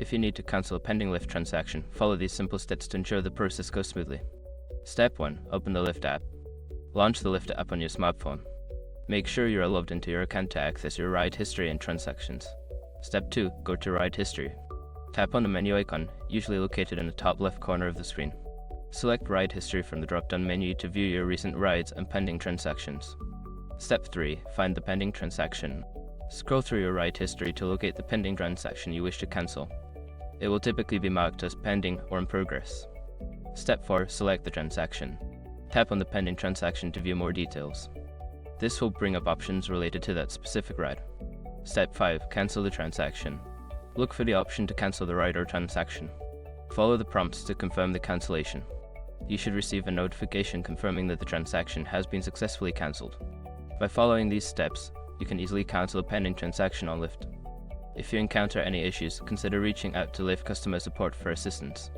If you need to cancel a pending Lyft transaction, follow these simple steps to ensure the process goes smoothly. Step 1. Open the Lyft app. Launch the Lyft app on your smartphone. Make sure you are logged into your account to access your ride history and transactions. Step 2. Go to Ride History. Tap on the menu icon, usually located in the top left corner of the screen. Select Ride History from the drop-down menu to view your recent rides and pending transactions. Step 3. Find the pending transaction. Scroll through your ride history to locate the pending transaction you wish to cancel. It will typically be marked as pending or in progress. Step 4. Select the transaction. Tap on the pending transaction to view more details. This will bring up options related to that specific ride. Step 5. Cancel the transaction. Look for the option to cancel the ride or transaction. Follow the prompts to confirm the cancellation. You should receive a notification confirming that the transaction has been successfully cancelled. By following these steps, you can easily cancel a pending transaction on Lyft. If you encounter any issues, consider reaching out to Lyft customer support for assistance.